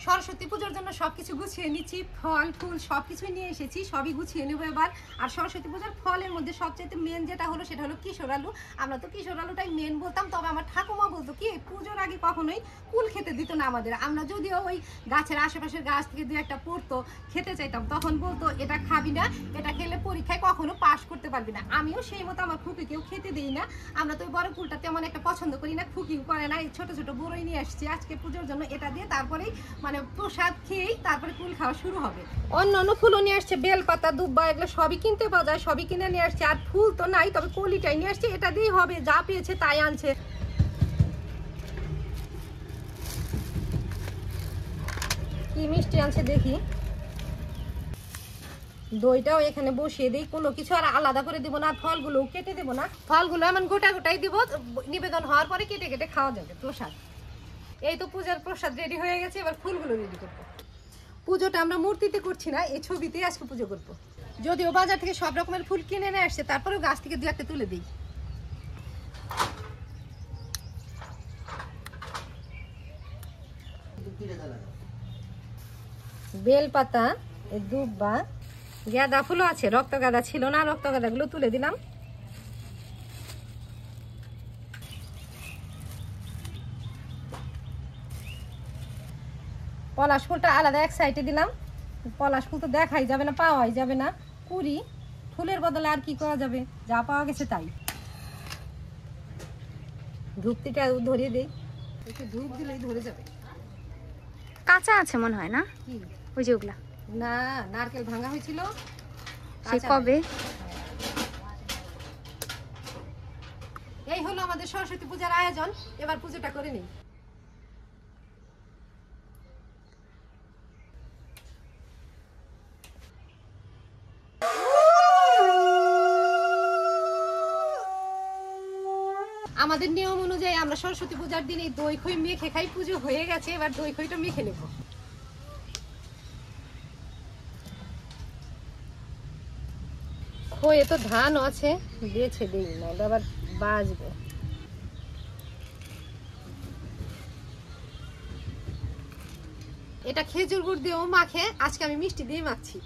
সরস্বতী পুজোর জন্য সবকিছু গুছিয়ে নিচ্ছি, ফল ফুল সবকিছু নিয়ে এসেছি, সবই গুছিয়ে নেবো এবার। আর সরস্বতী পূজার ফলের মধ্যে সবচেয়ে মেন যেটা হলো সেটা হলো কিশোর আলু। আমরা তো কিশোর আলুটাই মেন বলতাম, তবে আমার ঠাকুমা বলতো কি পুজোর আগে কখনোই কুল খেতে দিত না আমাদের। আমরা যদিও ওই গাছের আশেপাশের গাছ থেকে দু একটা পড়তো, খেতে চাইতাম, তখন বলতো এটা খাবি না, এটা খেলে পরীক্ষায় কখনো পাস করতে পারবি না। আমিও সেই মতো আমার খুকিকেও খেতে দিই না। আমরা তো ওই বড় কুলটা তেমন একটা পছন্দ করি না, খুকিও করে না। এই ছোট ছোট বড়ই নিয়ে আসছি আজকে পুজোর জন্য, এটা দিয়ে তারপরেই মানে প্রসাদ খেয়েই তারপরে কুল খাওয়া শুরু হবে। অন্য অন্য ফুলও নিয়ে আসছে, বেলপাতা দুব্বা এগুলো সবই কিনতে পাওয়া যায়, সবই কিনে নিয়ে আসছে। আর ফুল তো নাই, তবে কলিটাই নিয়ে আসছে, এটা দিয়েই হবে, যা পেয়েছে তাই আনছে। কি মিষ্টি আনছে দেখি। দইটাও এখানে বসিয়ে দিই, কোনো কিছু আর আলাদা করে দিব না, ফলগুলো কেটে দেবো না, ফলগুলো এমন গোটা গোটাই দিব, নিবেদন হওয়ার পরে কেটে কেটে খাওয়া যাবে প্রসাদ। এই তো পূজার প্রসাদ রেডি হয়ে গেছে, এবার ফুলগুলো রেডি করবো। পুজোটা আমরা মূর্তিতে করছি না, এই ছবিতেই আজকে পুজো করবো। যদিও বাজার থেকে সব রকমের ফুল কিনে নিয়ে আসছে, তারপরেও গাছ থেকে দু একটা তুলে দিই। বেলপাতা, দুব্বা, গাঁদা ফুলও আছে, রক্ত গাঁদা ছিল না, রক্ত গাঁদাগুলো তুলে দিলাম। পলাশ ফুলটা আলাদা এক সাইডে দিলাম, পলাশ ফুল তো দেখাই যাবে না, পাওয়াই যাবে না, কুড়ি ফুলের বদলে আর কি করা যাবে, যা পাওয়া গেছে তাই। ধূপটিটা ধরিয়ে দেই, একটু ধূপ দিলেই ধরে যাবে। কাঁচা আছে মনে হয় না, কি ওই যে ওগুলা? না, নারকেল ভাঙা হয়েছিল সে কবে। এই হলো আমাদের সরস্বতী পূজার আয়োজন, এবার পুজোটা করে নিই। আমাদের নিয়ম অনুযায়ী আমরা সরস্বতী পূজার দিন এই দই খই মেখে খাই, পুজো হয়ে গেছে, এবার দই খইটা মেখে নেব। খই তো ধান আছে, বেছে দিই না, আবার বাজবে। এটা খেজুর গুড় দিয়েও মাখে, আজকে আমি মিষ্টি দিয়ে মাখছি।